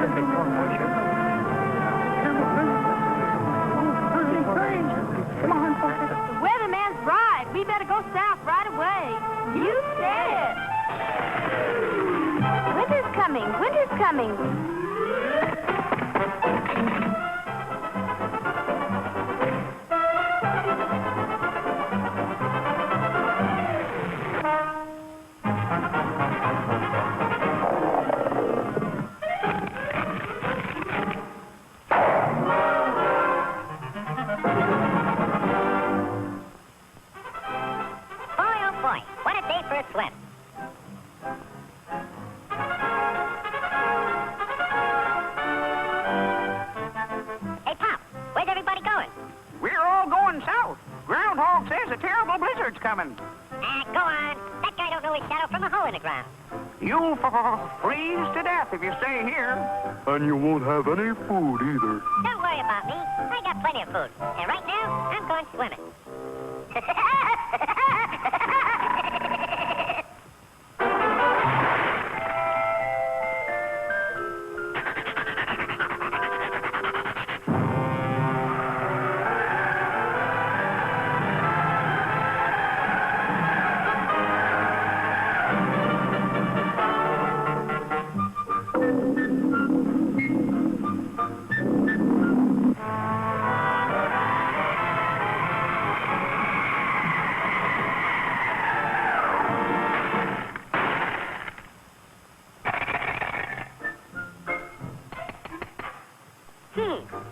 Come on, Porter. The weatherman's right. We better go south right away. You said it. Winter's coming. Winter's coming. Go on. That guy don't know his shadow from a hole in the ground. You'll freeze to death if you stay here. And you won't have any food either. Don't worry about me. I got plenty of food. And right now, I'm going swimming.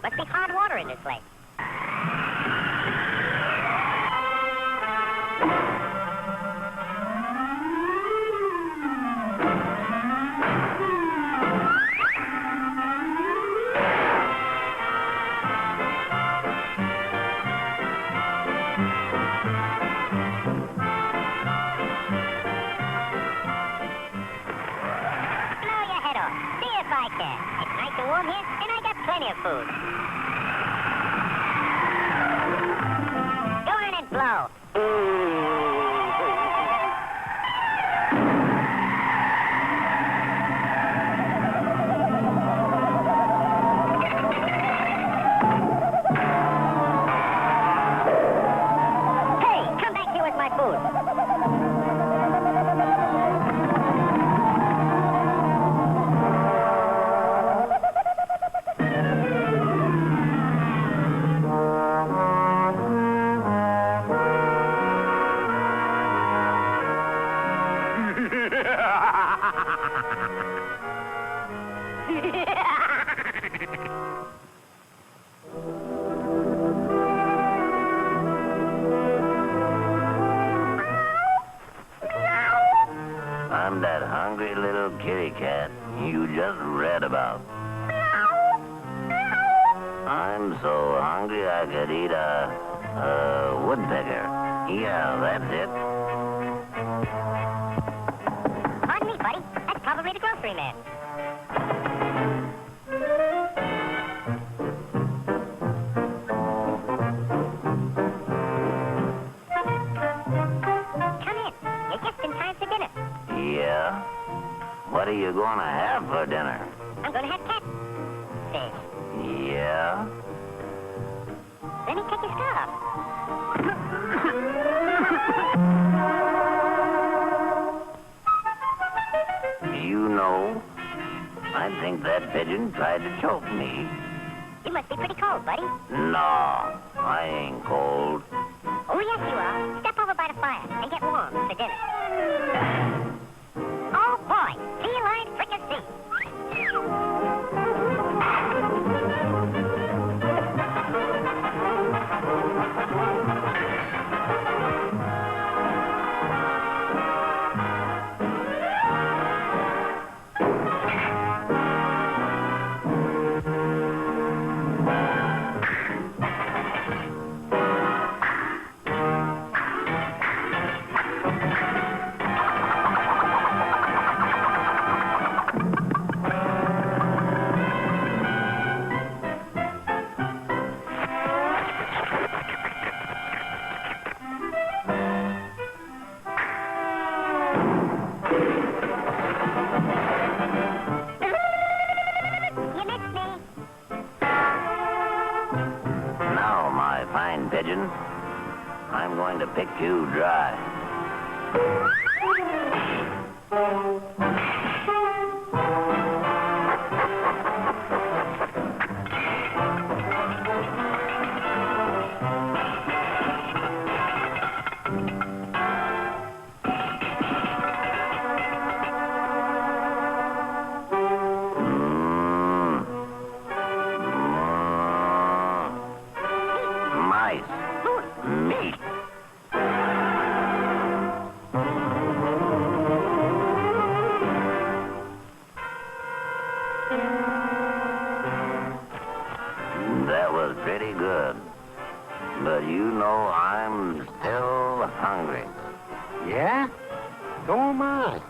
Must be hard water in this lake. Blow your head off. See if I can. It's nice and warm here, and I got plenty of food. Go on and blow. Hey, come back here with my food. I'm that hungry little kitty cat you just read about. I'm so hungry I could eat a woodpecker. Yeah, that's it. Pardon me, buddy. That's probably the grocery man. Come in. You're just in time for dinner. Yeah? What are you gonna have for dinner? I'm going to have catfish. Yeah? Let me take your scarf. You know, I think that pigeon tried to choke me. You must be pretty cold, buddy. No, I ain't cold. Oh, yes, you are. Step over by the fire and get warm for dinner. Oh, boy. Feline fricassee. pigeon, I'm going to pick you dry. Mice. Meat. That was pretty good. But you know I'm still hungry. Yeah? So am I.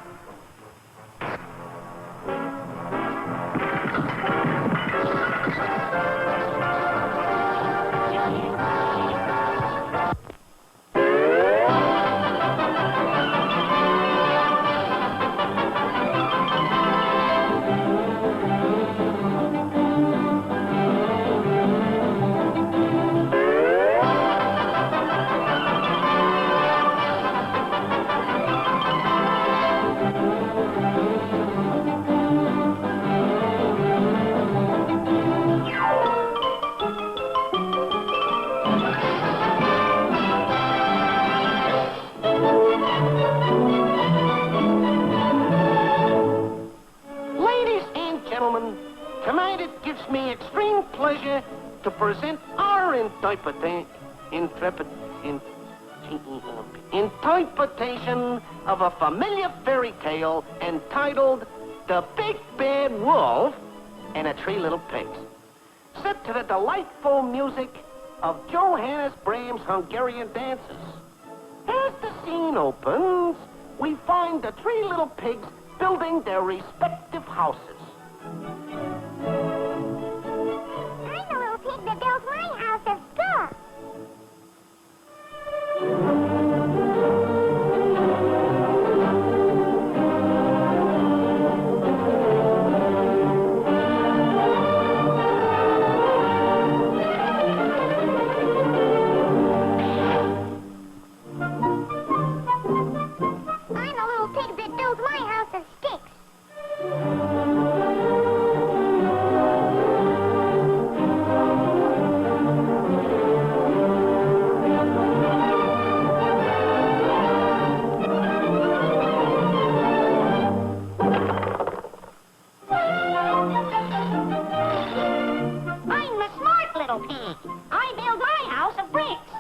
Ladies and gentlemen, tonight it gives me extreme pleasure to present our interpretation of a familiar fairy tale entitled The Big Bad Wolf and the Three Little Pigs, set to the delightful music of Johannes Brahms' Hungarian dances. As the scene opens, we find the three little pigs building their respective houses. I'm the little pig that builds my house of straw. I'm the little pig that builds my house of sticks. I'm the smart little pig. I build my house of bricks.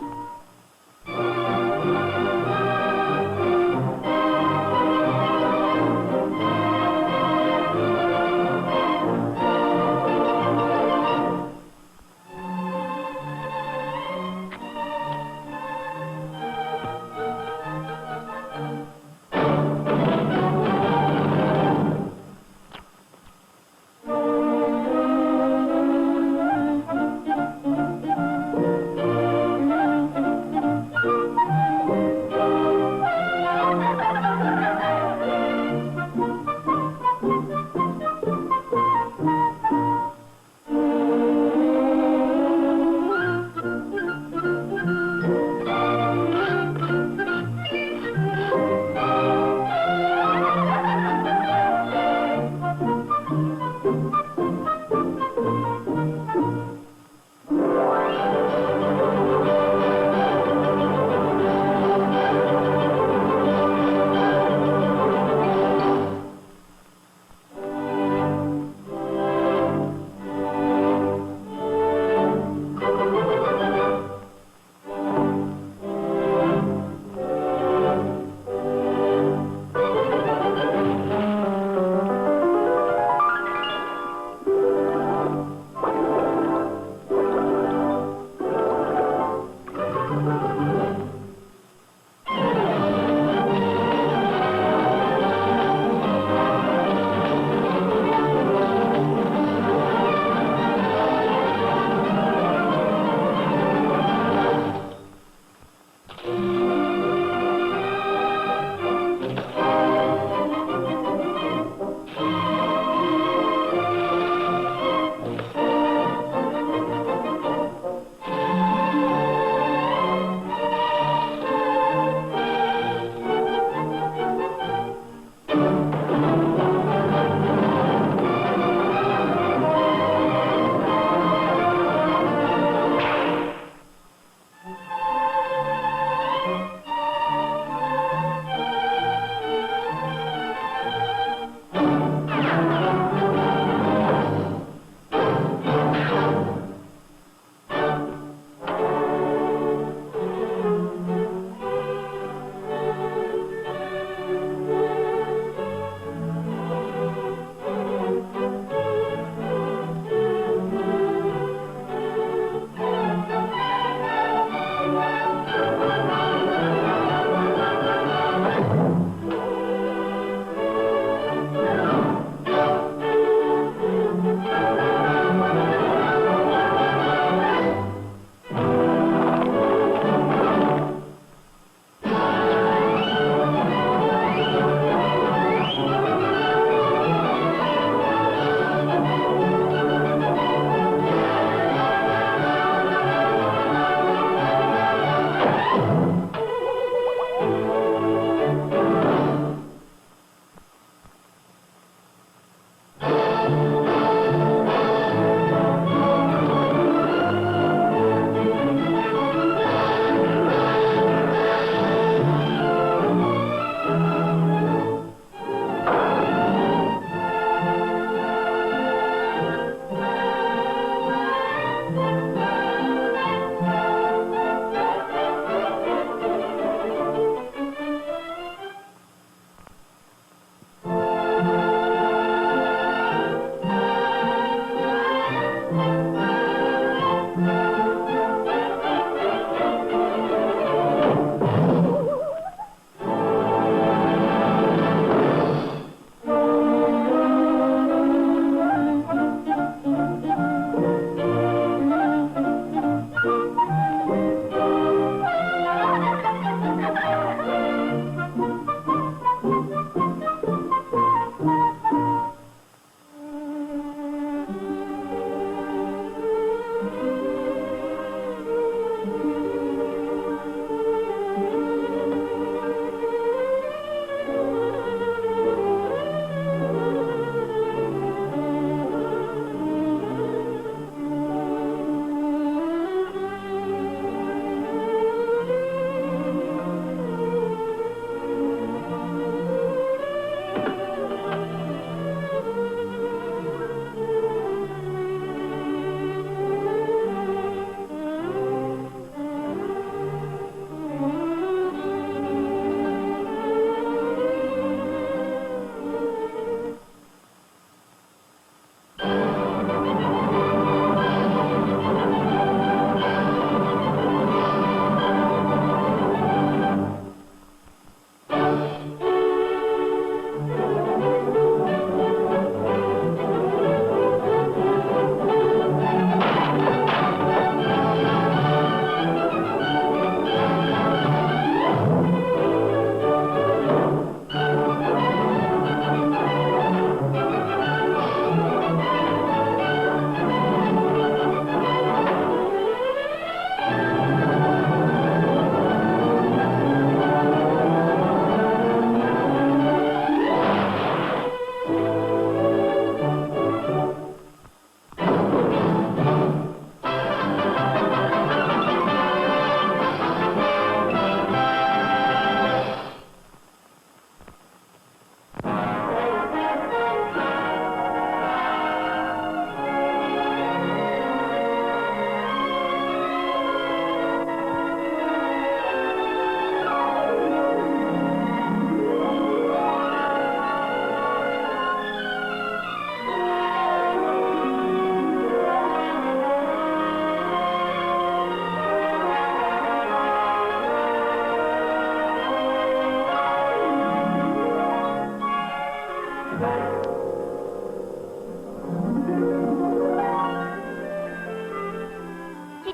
Did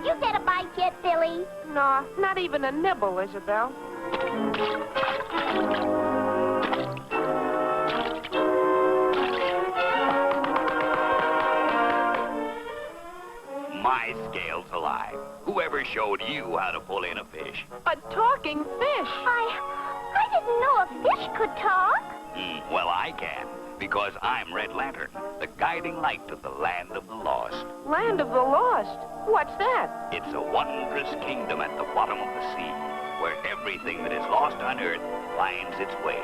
you get a bite yet, Billy? No, not even a nibble, Isabel. My scale's alive. Whoever showed you how to pull in a fish? A talking fish. I didn't know a fish could talk. Well, I can, because I'm Red Lantern, the guiding light to the land of the lost. Land of the lost. What's that? It's a wondrous kingdom at the bottom of the sea, where everything that is lost on Earth finds its way.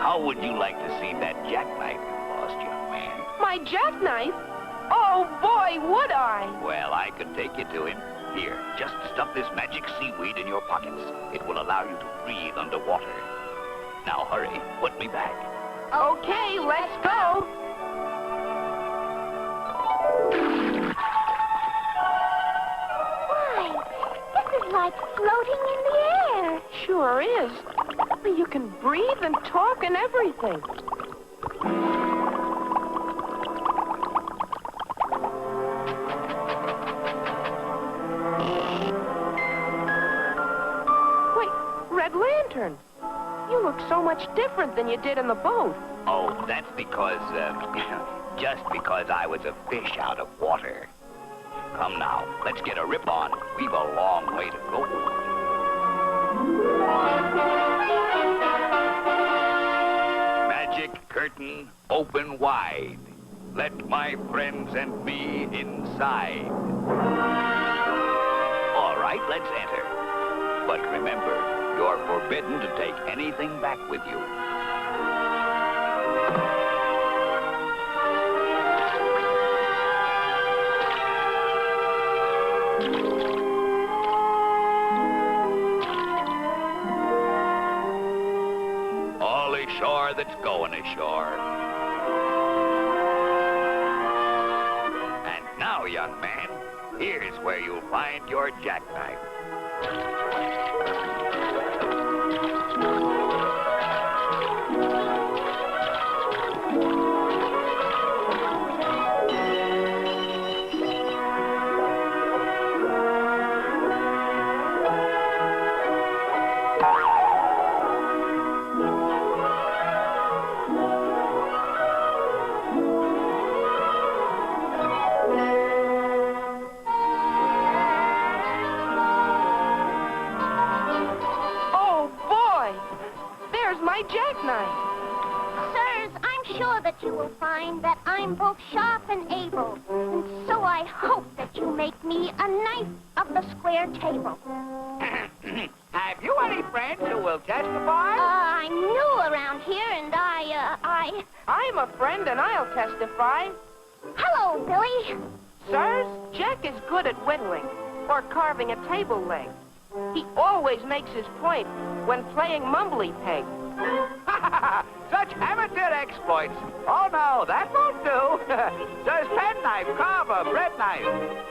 How would you like to see that jackknife you lost, young man? My jackknife? Oh, boy, would I. Well, I could take you to him. Here, just stuff this magic seaweed in your pockets. It will allow you to breathe underwater. Now hurry, put me back. Okay, let's go. Why, this is like floating in the air. Sure is. You can breathe and talk and everything. Wait, Red Lantern. You look so much different than you did in the boat. Oh, that's because, just because I was a fish out of water. Come now, let's get a rip on. We've a long way to go. Magic curtain, open wide. Let my friends and me inside. All right, let's enter. But remember, you're forbidden to take anything back with you. All ashore that's going ashore. And now, young man, here's where you'll find your jackknife. My jackknife. Sirs, I'm sure that you will find that I'm both sharp and able. And so I hope that you make me a knife of the square table. Have you any friends who will testify? I'm new around here, and I'm a friend, and I'll testify. Hello, Billy. Sirs, Jack is good at whittling or carving a table leg. He always makes his point when playing mumbly peg. Such amateur exploits. Oh, no, that won't do. Sirs penknife, carver, bread knife.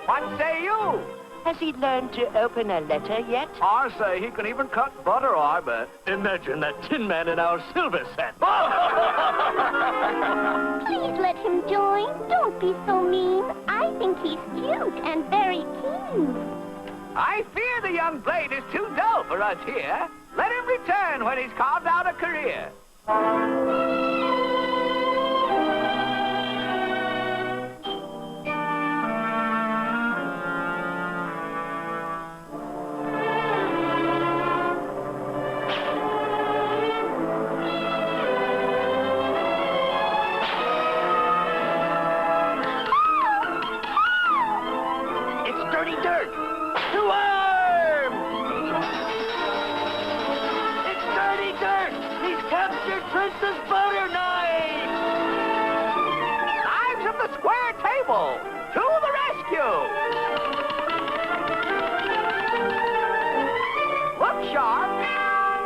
What say you? Has he learned to open a letter yet? I say he can even cut butter, I bet. Imagine that Tin Man in our silver set. Please let him join. Don't be so mean. I think he's cute and very keen. I fear the young blade is too dull for us here. Let him return when he's carved out a career. It's dirty dirt. To arms! It's dirty dirt. He's captured Princess Butter Knife. Knives of the square table. To the rescue. Look sharp.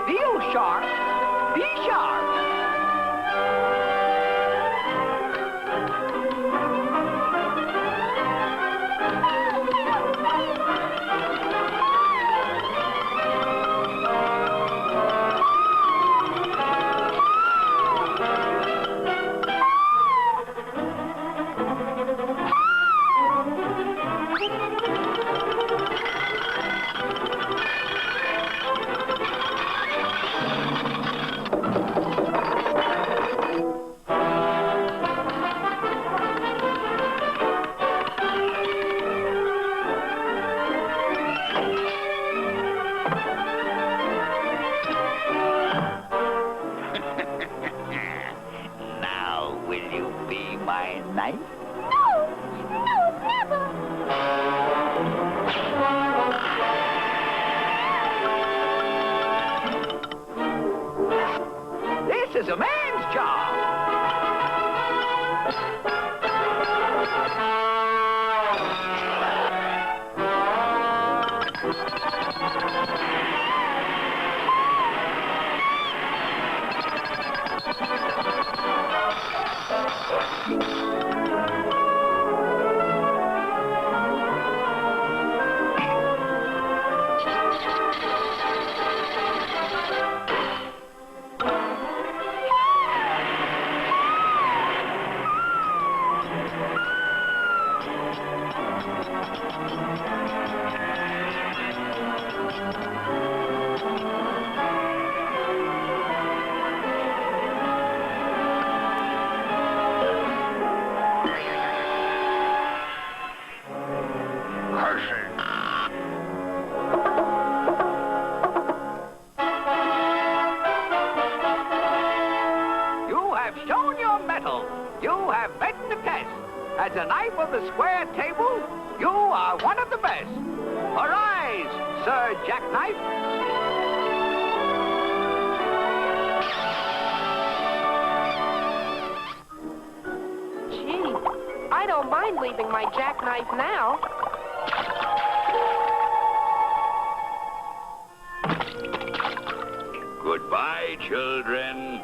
Feel sharp. Be sharp. my knife? No, never. This is a man's job. You have met the test. As a knife of the square table, you are one of the best. Arise, Sir Jackknife. Gee, I don't mind leaving my jackknife now. Goodbye, children.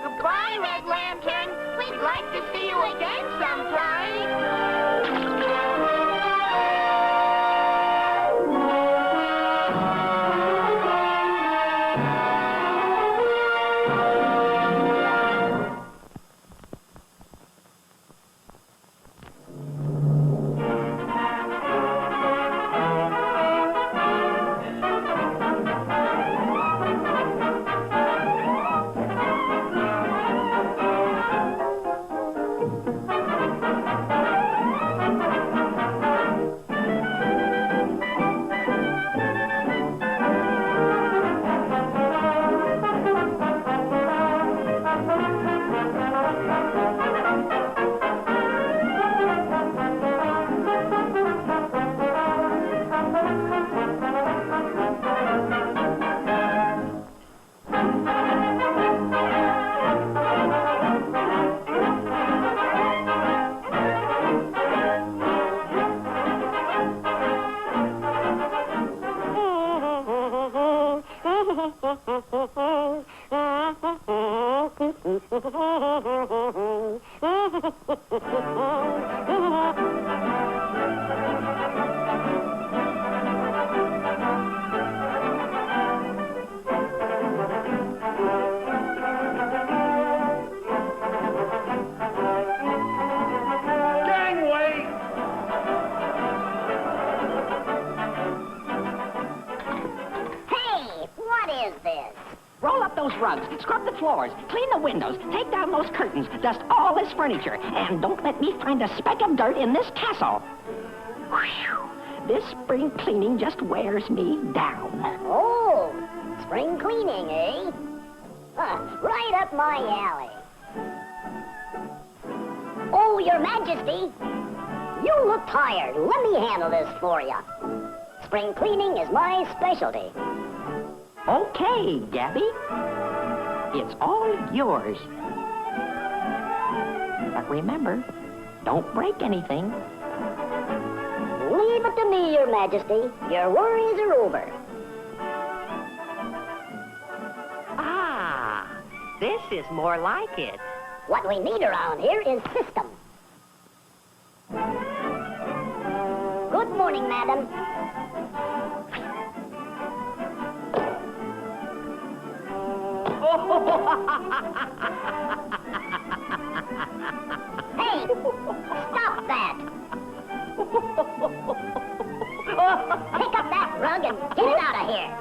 Goodbye, Red Lantern. We'd like to see you again sometime. Rugs, scrub the floors, clean the windows, take down those curtains, dust all this furniture, and don't let me find a speck of dirt in this castle. Whew. This spring cleaning just wears me down. Oh, spring cleaning, eh? Right up my alley. Oh, Your Majesty, you look tired. Let me handle this for you. Spring cleaning is my specialty. Okay, Gabby. It's all yours. But remember, don't break anything. Leave it to me, Your Majesty. Your worries are over. Ah, this is more like it. What we need around here is system. Good morning, madam. Hey, stop that. Pick up that rug and get it out of here.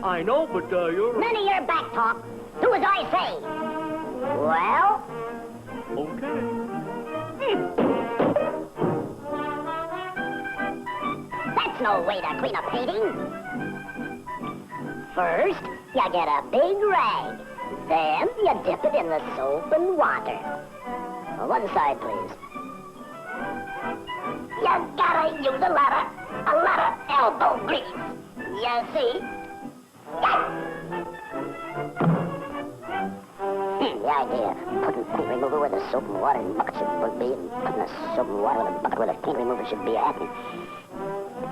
I know, but you're... None of your back talk. Do as I say. Well? Okay. That's no way to clean a painting. First, you get a big rag. Then you dip it in the soap and water. One side, please. You gotta use a lot of elbow grease. You see? The idea of putting paint remover where the soap and water and bucket should be, and putting the soap and water with a bucket where the paint remover should be happening.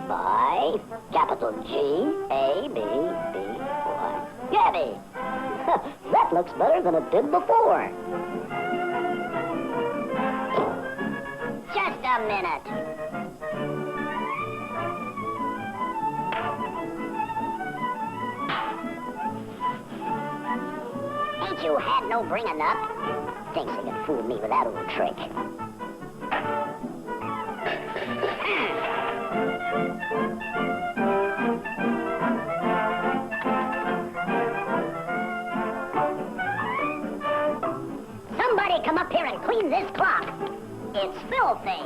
By capital G-A-B-B-Y. Gabby! That looks better than it did before. Just a minute. Ain't you had no bringing up? Thinks you can fool me with that old trick. Somebody come up here and clean this clock. It's filthy.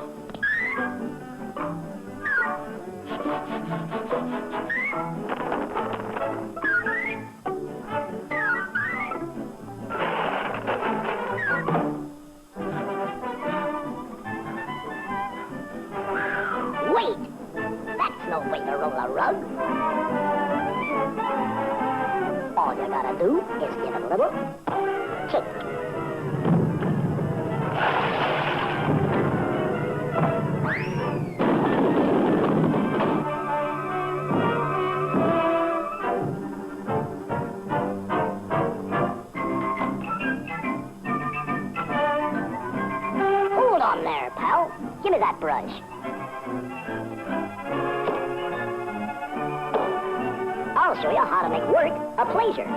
Wait! That's no way to roll a rug. All you gotta do is give it a little kick. Hold on there, pal. Give me that brush. I'll show you how to make work a pleasure.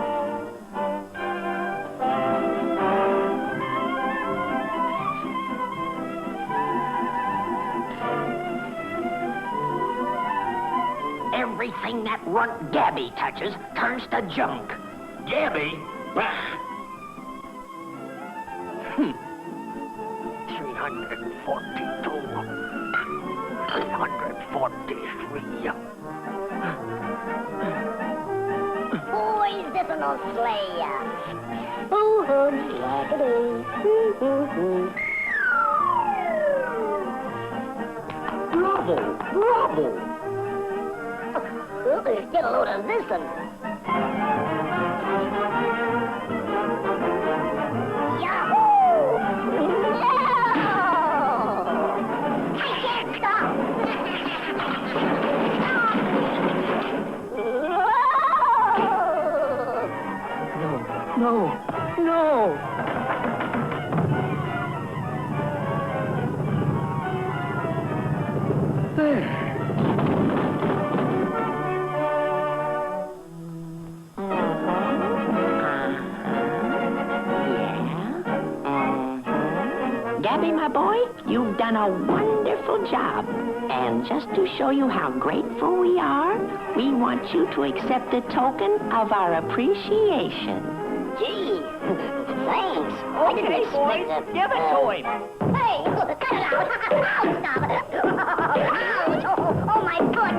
Everything that runt Gabby touches turns to junk. Gabby? 342. 343. Boys, this'll no slay ya. Oh, honey, Bravo! Bravo! Get a load of this one. Yahoo! I can't stop. No! No! There. Gabby, my boy, you've done a wonderful job. And just to show you how grateful we are, we want you to accept a token of our appreciation. Gee, thanks. I didn't expect to... Give it to him. Hey, cut it out. Ow, stop it. Ouch. Oh, my foot.